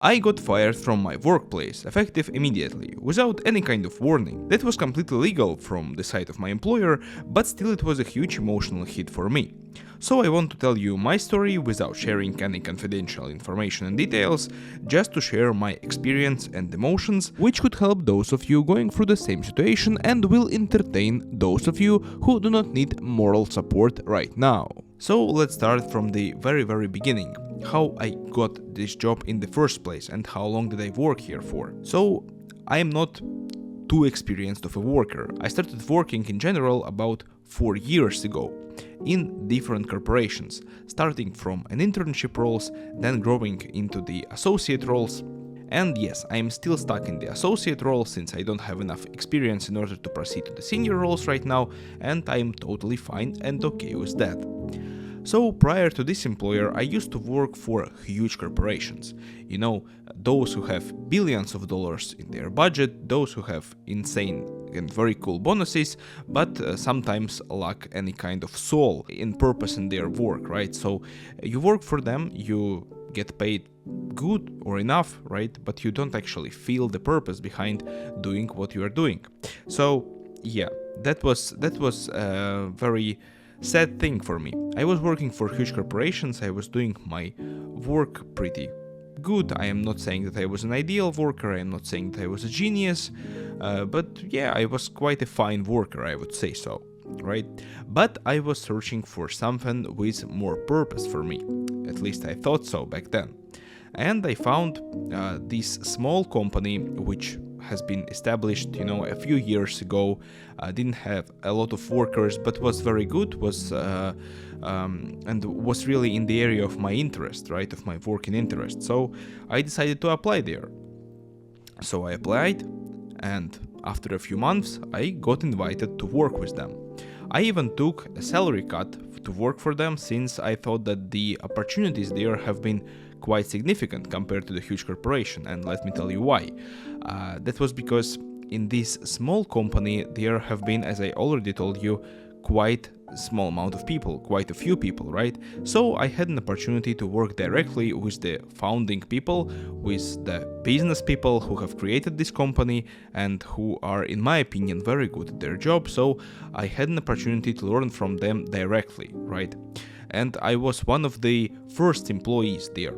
I got fired from my workplace, effective immediately, without any kind of warning. That was completely legal from the side of my employer, but still it was a huge emotional hit for me. So I want to tell you my story without sharing any confidential information and details, just to share my experience and emotions, which could help those of you going through the same situation and will entertain those of you who do not need moral support right now. So let's start from the very beginning, how I got this job in the first place and how long did I work here for. So I am not too experienced of a worker. I started working in general about 4 years ago in different corporations, starting from an internship roles, then growing into the associate roles. And yes, I am still stuck in the associate role since I don't have enough experience in order to proceed to the senior roles right now, and I am totally fine and okay with that. So prior to this employer, I used to work for huge corporations. You know, those who have billions of dollars in their budget, those who have insane and very cool bonuses, but sometimes lack any kind of soul in purpose in their work, right? So you work for them, you get paid good or enough, right? But you don't actually feel the purpose behind doing what you are doing. So yeah, that was very sad thing for me. I was working for huge corporations, I was doing my work pretty good. I am not saying that I was an ideal worker, I am not saying that I was a genius, but yeah, I was quite a fine worker, I would say so, right? But I was searching for something with more purpose for me. At least I thought so back then. And I found this small company which has been established, you know, a few years ago, didn't have a lot of workers, but was very good, and was really in the area of my interest, right, of my working interest. So I decided to apply there. So I applied, and after a few months, I got invited to work with them. I even took a salary cut to work for them, since I thought that the opportunities there have been quite significant compared to the huge corporation, and let me tell you why. That was because in this small company there have been, as I already told you, quite a small amount of people, quite a few people, right? So I had an opportunity to work directly with the founding people, with the business people who have created this company and who are, in my opinion, very good at their job. So I had an opportunity to learn from them directly, right? And I was one of the first employees there.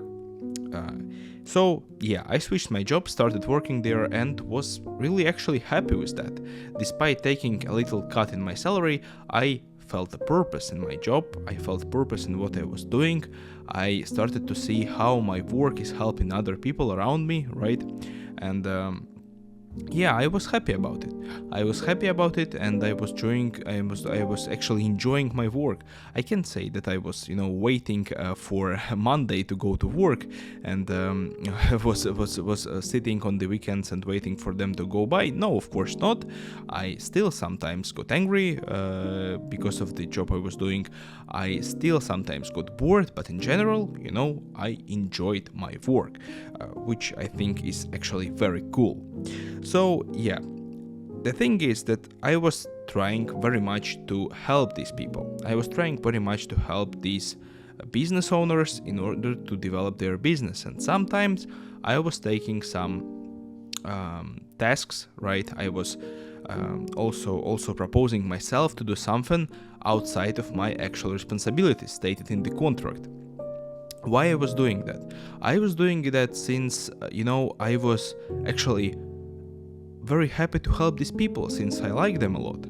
So yeah, I switched my job, started working there, and was really actually happy with that. Despite taking a little cut in my salary, I felt a purpose in my job, I felt purpose in what I was doing. I started to see how my work is helping other people around me, right? And yeah, I was happy about it. And I was actually enjoying my work. I can't say that I was, you know, waiting for Monday to go to work, and was sitting on the weekends and waiting for them to go by. No, of course not. I still sometimes got angry because of the job I was doing. I still sometimes got bored, but in general, you know, I enjoyed my work, which I think is actually very cool. So yeah, the thing is that I was trying very much to help these people. I was trying very much to help these business owners in order to develop their business. And sometimes I was taking some tasks, right? I was also proposing myself to do something outside of my actual responsibilities stated in the contract. Why I was doing that? I was doing that since, you know, I was actually very happy to help these people, since I like them a lot.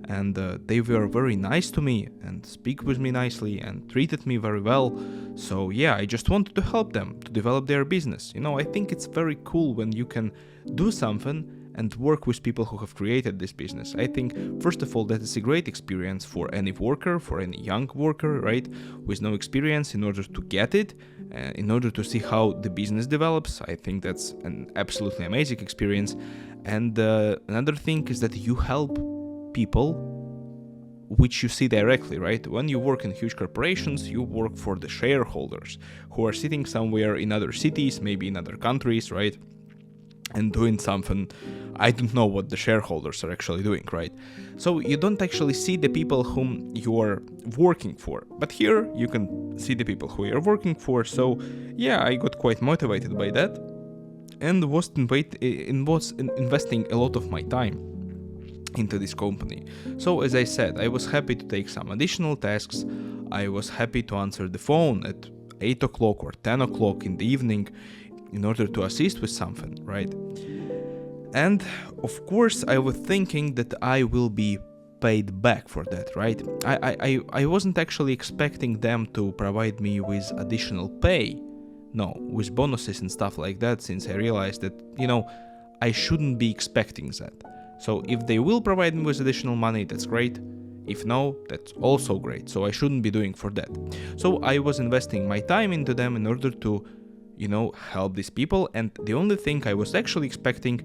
And they were very nice to me and speak with me nicely and treated me very well. So yeah, I just wanted to help them to develop their business. You know, I think it's very cool when you can do something and work with people who have created this business. I think, first of all, that is a great experience for any worker, for any young worker, right, with no experience, in order to get it, in order to see how the business develops. I think that's an absolutely amazing experience. And another thing is that you help people which you see directly, right? When you work in huge corporations, you work for the shareholders who are sitting somewhere in other cities, maybe in other countries, right? And doing something, I don't know what the shareholders are actually doing, right? So you don't actually see the people whom you are working for. But here you can see the people who you are working for. So yeah, I got quite motivated by that. and was investing a lot of my time into this company. So as I said, I was happy to take some additional tasks. I was happy to answer the phone at 8 o'clock or 10 o'clock in the evening in order to assist with something, right? And of course, I was thinking that I will be paid back for that, right? I wasn't actually expecting them to provide me with additional pay, no, with bonuses and stuff like that, since I realized that, I shouldn't be expecting that. So if they will provide me with additional money, that's great. If no, that's also great. So I shouldn't be doing for that. So I was investing my time into them in order to, help these people. And the only thing I was actually expecting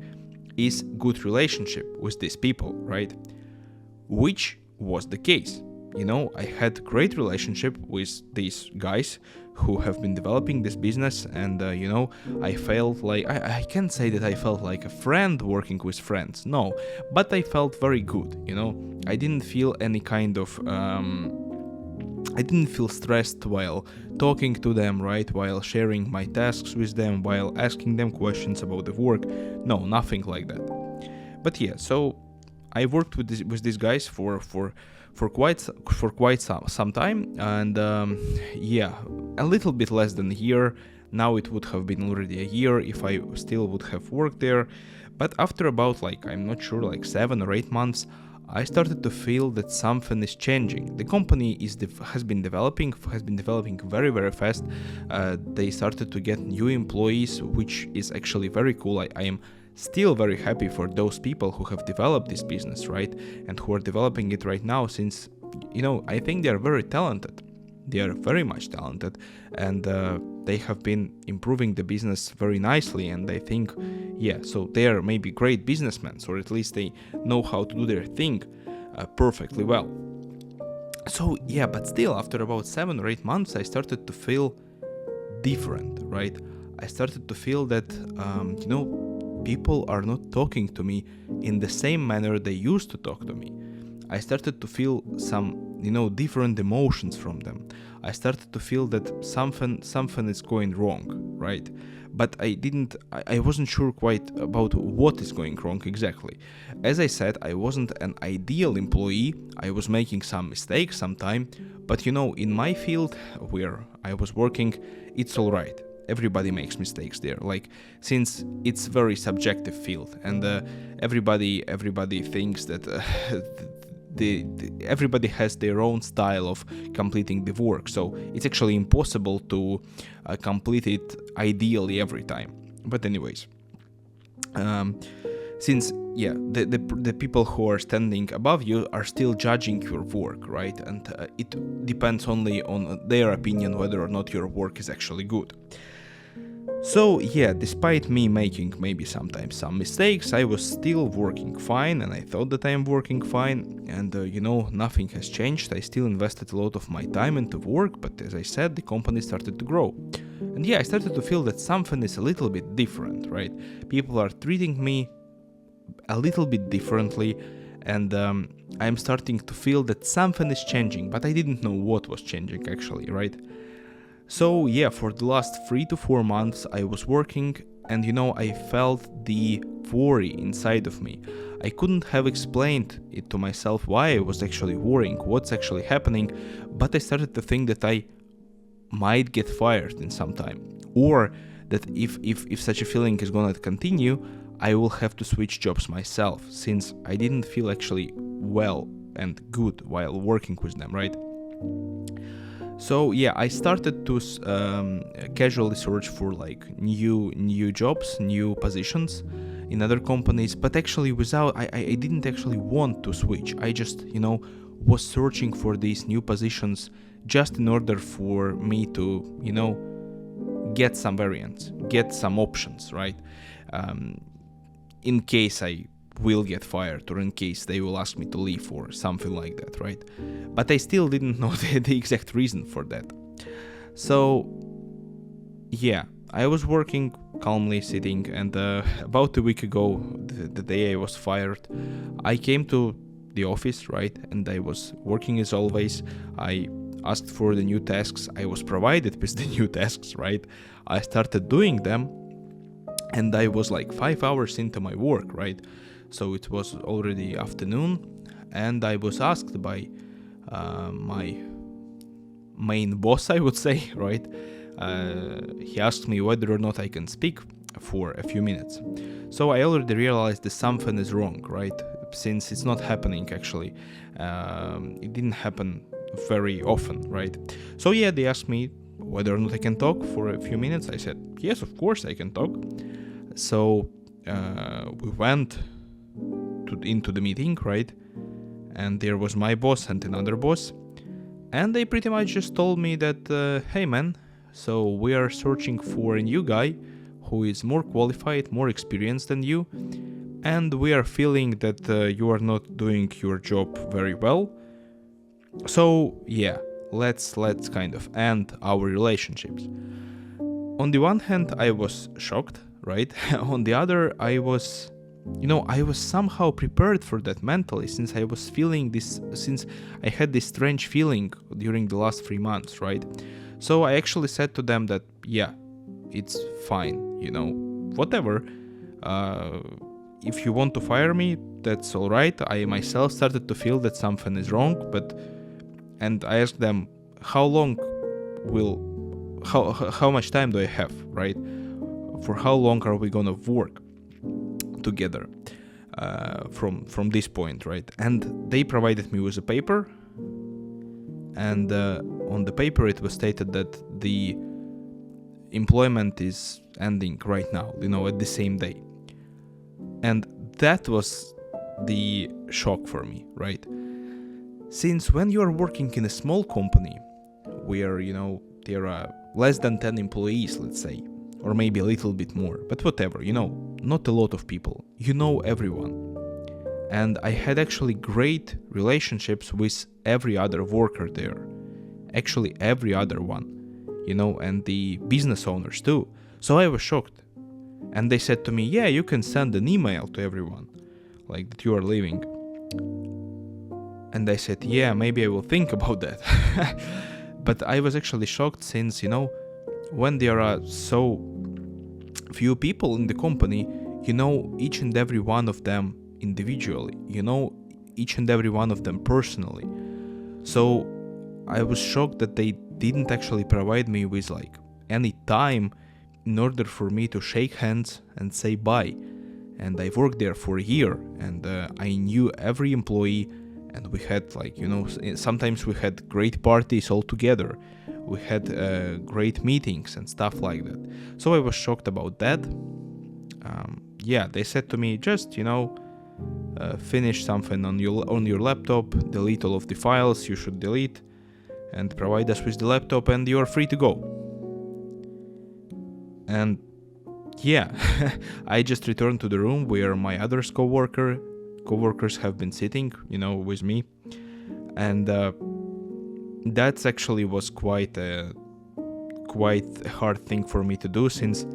is good relationship with these people, right? Which was the case. I had great relationship with these guys who have been developing this business, and I felt like I can't say that I felt like a friend working with friends, no, but I felt very good. I didn't feel any kind of I didn't feel stressed while talking to them, right, while sharing my tasks with them, while asking them questions about the work. No, nothing like that. But yeah, so I worked with these guys for quite some time, and a little bit less than a year. Now it would have been already a year if I still would have worked there. But after about I'm not sure, 7 or 8 months, I started to feel that something is changing. The company has been developing very, very fast. They started to get new employees, which is actually very cool. I am still very happy for those people who have developed this business, right? And who are developing it right now, since, I think they are very talented. They are very much talented, and they have been improving the business very nicely. And I think, so they are maybe great businessmen, or at least they know how to do their thing perfectly well. So but still, after about 7 or 8 months, I started to feel different, right? I started to feel that, people are not talking to me in the same manner they used to talk to me. I started to feel some, different emotions from them. I started to feel that something is going wrong, right? But I wasn't sure quite about what is going wrong exactly. As I said, I wasn't an ideal employee. I was making some mistakes sometime, but in my field where I was working, it's all right. Everybody makes mistakes there, since it's very subjective field, and everybody thinks that everybody has their own style of completing the work, so it's actually impossible to complete it ideally every time. But anyways, since the people who are standing above you are still judging your work, right? And it depends only on their opinion whether or not your work is actually good. So despite me making maybe sometimes some mistakes, I was still working fine, and I thought that I am working fine, and nothing has changed. I still invested a lot of my time into work, but as I said, the company started to grow. And I started to feel that something is a little bit different, right? People are treating me a little bit differently, and I'm starting to feel that something is changing, but I didn't know what was changing actually, right? So for the last 3 to 4 months I was working, and I felt the worry inside of me. I couldn't have explained it to myself why I was actually worrying, what's actually happening, but I started to think that I might get fired in some time, or that if such a feeling is gonna continue, I will have to switch jobs myself, since I didn't feel actually well and good while working with them, right? So I started to casually search for new jobs, new positions in other companies, but actually I didn't actually want to switch. I just was searching for these new positions just in order for me to get some variants, get some options, right? In case I will get fired, or in case they will ask me to leave or something like that, right? But I still didn't know the exact reason for that. So I was working calmly, sitting, and about a week ago, the day I was fired, I came to the office, right? And I was working as always. I asked for the new tasks. I was provided with the new tasks, right? I started doing them. and I was like 5 hours into my work, right? So it was already afternoon, and I was asked by my main boss, I would say, right? He asked me whether or not I can speak for a few minutes. So I already realized that something is wrong, right? Since it's not happening actually. It didn't happen very often, right? So yeah, they asked me whether or not I can talk for a few minutes. I said, yes, of course I can talk. So we went into the meeting, right? And there was my boss and another boss. And they pretty much just told me that, hey man, so we are searching for a new guy who is more qualified, more experienced than you. And we are feeling that you are not doing your job very well. So yeah, let's kind of end our relationships. On the one hand, I was shocked, right? On the other, I was somehow prepared for that mentally, since I was feeling this, since I had this strange feeling during the last 3 months, right? So I actually said to them that, yeah, it's fine, whatever. If you want to fire me, that's all right. I myself started to feel that something is wrong, and I asked them, how much time do I have, right? For how long are we gonna work together from this point, right? And they provided me with a paper, and on the paper it was stated that the employment is ending right now, at the same day. And that was the shock for me, right? Since when you are working in a small company where, there are less than 10 employees, let's say, or maybe a little bit more, but whatever, not a lot of people, everyone. And I had actually great relationships with every other worker there, actually every other one, and the business owners too. So I was shocked. And they said to me, yeah, you can send an email to everyone, like that you are leaving. And I said, yeah, maybe I will think about that. But I was actually shocked since, when there are so few people in the company, each and every one of them individually, each and every one of them personally. So I was shocked that they didn't actually provide me with like any time in order for me to shake hands and say bye. And I worked there for a year, and I knew every employee, and we had sometimes we had great parties all together. We had great meetings and stuff like that. So I was shocked about that. They said to me, just finish something on your laptop, delete all of the files you should delete, and provide us with the laptop, and you're free to go. And yeah, I just returned to the room where my other co-workers have been sitting, with me. And that's actually was quite a hard thing for me to do, since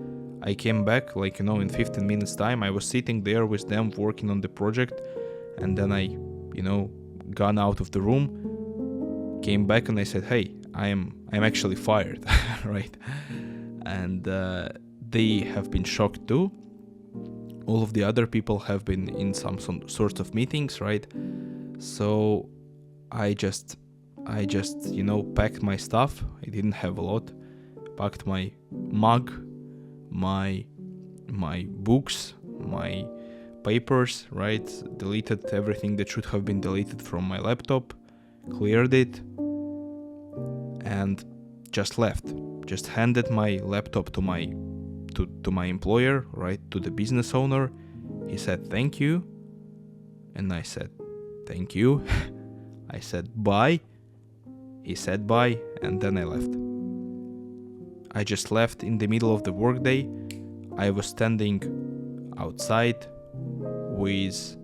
I came back in 15 minutes time. I was sitting there with them working on the project, and then I gone out of the room, came back, and I said, hey, I'm actually fired. Right? And they have been shocked too. All of the other people have been in some sorts of meetings, right? So I just packed my stuff. I didn't have a lot. Packed my mug, my books, my papers, right? Deleted everything that should have been deleted from my laptop, cleared it, and just left. Just handed my laptop to my employer, right, to the business owner. He said thank you, and I said thank you. I said bye. He said bye, and then I left. I just left in the middle of the workday. I was standing outside with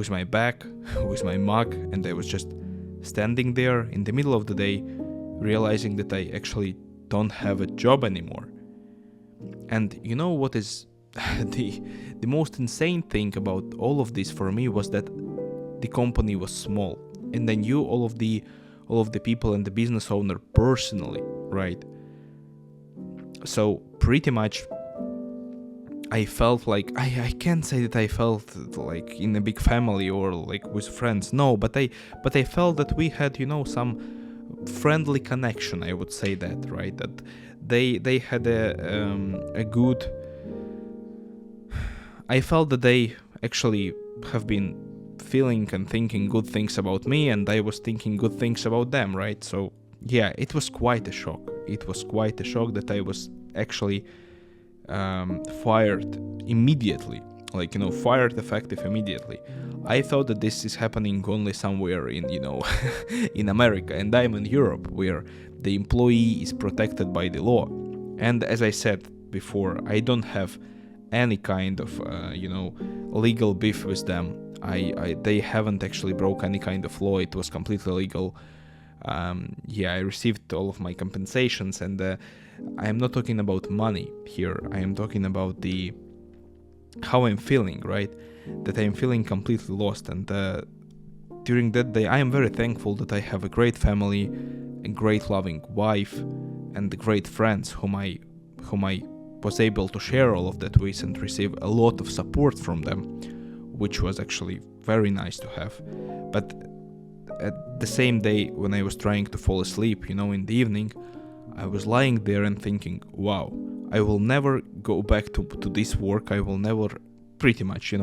my bag, with my mug, and I was just standing there in the middle of the day, realizing that I actually don't have a job anymore. And what is the most insane thing about all of this for me was that the company was small, and I knew all of the people and the business owner personally, right? So pretty much I felt like I can't say that I felt like in a big family or like with friends. No, but I felt that we had, some friendly connection. I would say that, right? That they had a good. I felt that they actually have been feeling and thinking good things about me, and I was thinking good things about them, right? So yeah, it was quite a shock. It was quite a shock that I was actually fired immediately, like, fired effective immediately. I thought that this is happening only somewhere in, in America, and I'm in Europe, where the employee is protected by the law. And as I said before, I don't have any kind of, legal beef with them. They haven't actually broke any kind of law. It was completely legal. I received all of my compensations, and I am not talking about money here. I am talking about how I'm feeling, right? That I'm feeling completely lost. And during that day, I am very thankful that I have a great family, a great loving wife, and great friends whom I was able to share all of that with and receive a lot of support from them, which was actually very nice to have. But at the same day, when I was trying to fall asleep, in the evening, I was lying there and thinking, wow, I will never go back to this work. I will never pretty much,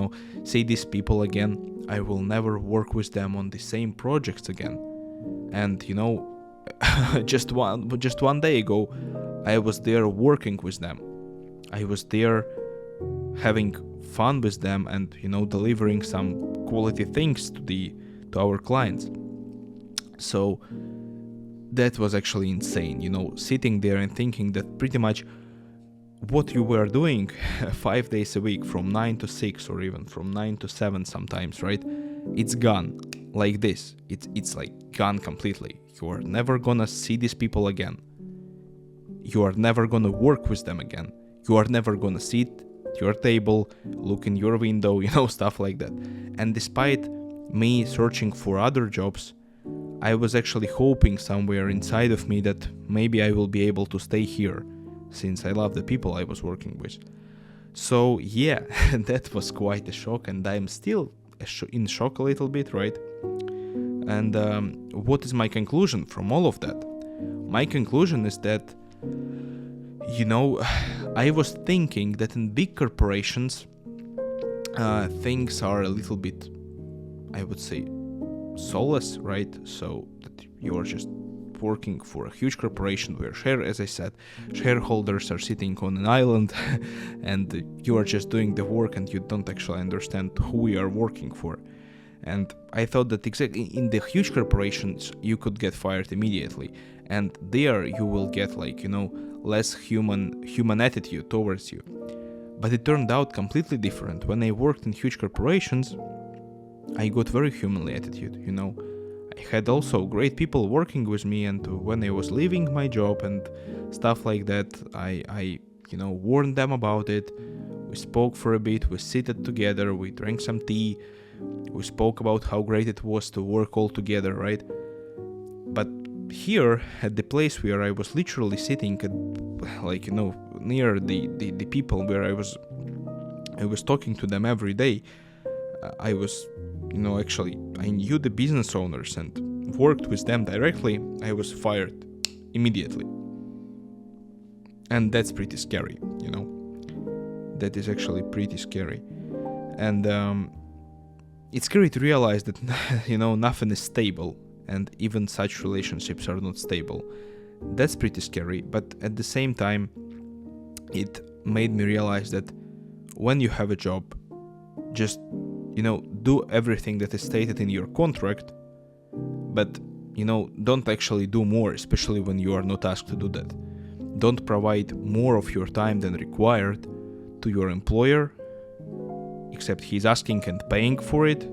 see these people again. I will never work with them on the same projects again. And, just one day ago, I was there working with them. I was there having fun with them and, delivering some quality things to our clients. So that was actually insane, sitting there and thinking that pretty much what you were doing 5 days a week from 9 to 6 or even from 9 to 7 sometimes, right? It's gone like this. It's like gone completely. You are never gonna see these people again. You are never gonna work with them again. You are never gonna sit at your table, look in your window, stuff like that. And despite me searching for other jobs, I was actually hoping somewhere inside of me that maybe I will be able to stay here, since I love the people I was working with. So yeah, that was quite a shock, and I'm still in shock a little bit, right? And what is my conclusion from all of that? My conclusion is that, I was thinking that in big corporations, things are a little bit, I would say, soulless, right? So that you are just working for a huge corporation where, as I said, shareholders are sitting on an island and you are just doing the work and you don't actually understand who you are working for. And I thought that exactly in the huge corporations you could get fired immediately, and there you will get less human attitude towards you. But it turned out completely different. When I worked in huge corporations, I got very humanly attitude, I had also great people working with me, and when I was leaving my job and stuff like that, I warned them about it. We spoke for a bit, we sat together, we drank some tea, we spoke about how great it was to work all together, right? But here, at the place where I was literally sitting near the people where I was talking to them every day, I was I knew the business owners and worked with them directly. I was fired immediately. And that's pretty scary, That is actually pretty scary. And it's scary to realize that, nothing is stable, and even such relationships are not stable. That's pretty scary, but at the same time, it made me realize that when you have a job, just do everything that is stated in your contract, but, don't actually do more, especially when you are not asked to do that. Don't provide more of your time than required to your employer, except he's asking and paying for it,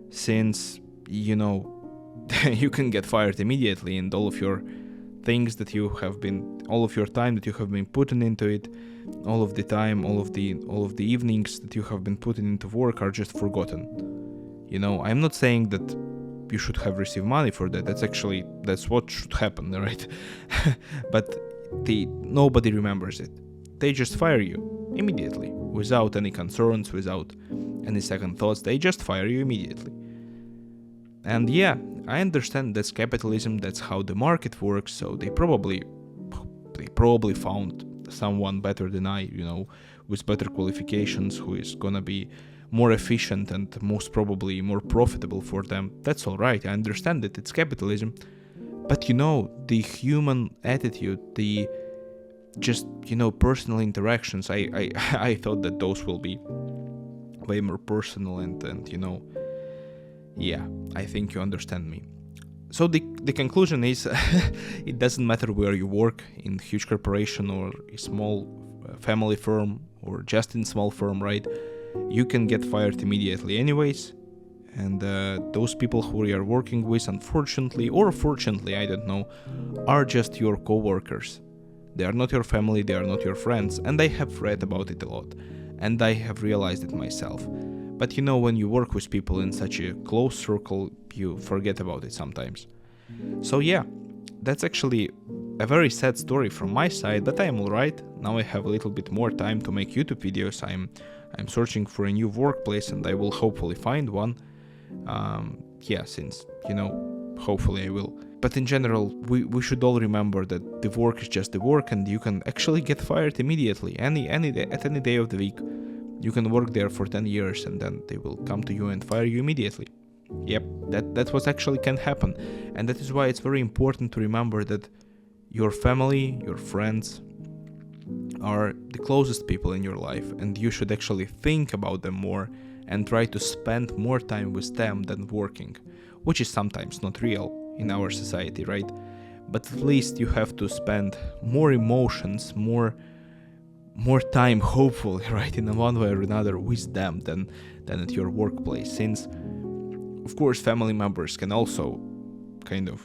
since, you can get fired immediately, and all of your things that you have been, all of your time that you have been putting into it, all of the time, all of the evenings that you have been putting into work are just forgotten. I'm not saying that you should have received money for that. That's what should happen, right? But nobody remembers it. They just fire you immediately without any concerns, without any second thoughts. They just fire you immediately. And yeah, I understand that's capitalism, that's how the market works, so they probably found someone better than I, with better qualifications, who is gonna be more efficient and most probably more profitable for them. That's alright, I understand it, it's capitalism. But the human attitude, the just, personal interactions, I thought that those will be way more personal and yeah, I think you understand me. So the conclusion is, it doesn't matter where you work, in huge corporation or a small family firm or just in small firm, right? You can get fired immediately anyways. And those people who you are working with, unfortunately or fortunately, I don't know, are just your co-workers. They are not your family, they are not your friends, and I have read about it a lot. And I have realized it myself. But when you work with people in such a close circle, you forget about it sometimes. So yeah, that's actually a very sad story from my side, but I am alright. Now I have a little bit more time to make YouTube videos. I'm searching for a new workplace and I will hopefully find one. Since, hopefully I will. But in general, we should all remember that the work is just the work, and you can actually get fired immediately, any day, at any day of the week. You can work there for 10 years and then they will come to you and fire you immediately. Yep, that's what actually can happen. And that is why it's very important to remember that your family, your friends are the closest people in your life, and you should actually think about them more and try to spend more time with them than working, which is sometimes not real in our society, right? But at least you have to spend more emotions, more time, hopefully, right, in one way or another with them than at your workplace, since of course family members can also kind of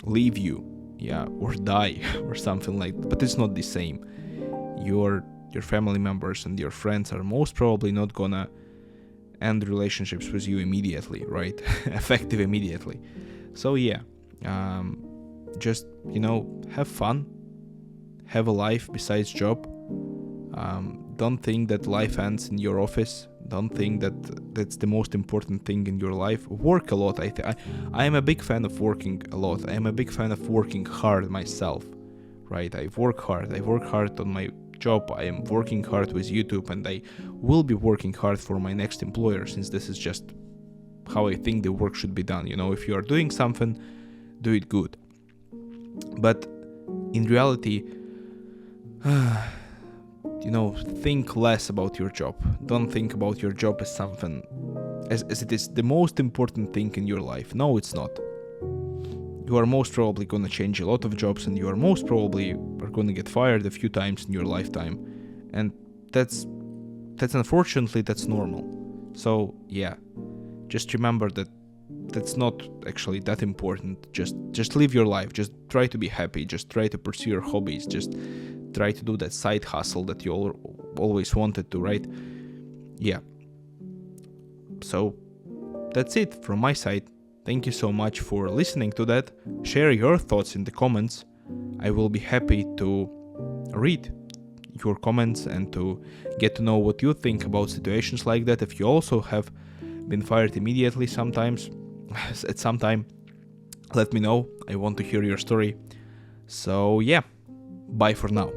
leave you, or die or something like that, but it's not the same. Your family members and your friends are most probably not gonna end relationships with you immediately, right? Effective immediately. So yeah, just have fun, have a life besides job. Don't think that life ends in your office. Don't think that that's the most important thing in your life. Work a lot. I am a big fan of working a lot. I am a big fan of working hard myself, right? I work hard on my job. I am working hard with YouTube, and I will be working hard for my next employer, since this is just how I think the work should be done. If you are doing something, do it good. But in reality, think less about your job. Don't think about your job as something, as it is the most important thing in your life. No, it's not. You are most probably gonna change a lot of jobs, and you are most probably gonna get fired a few times in your lifetime. And that's unfortunately, that's normal. So yeah, just remember that that's not actually that important. Just live your life. Just try to be happy. Just try to pursue your hobbies. Just try to do that side hustle that you always wanted to, right? Yeah. So that's it from my side. Thank you so much for listening to that. Share your thoughts in the comments. I will be happy to read your comments and to get to know what you think about situations like that. If you also have been fired immediately at some time, let me know. I want to hear your story. So yeah, bye for now.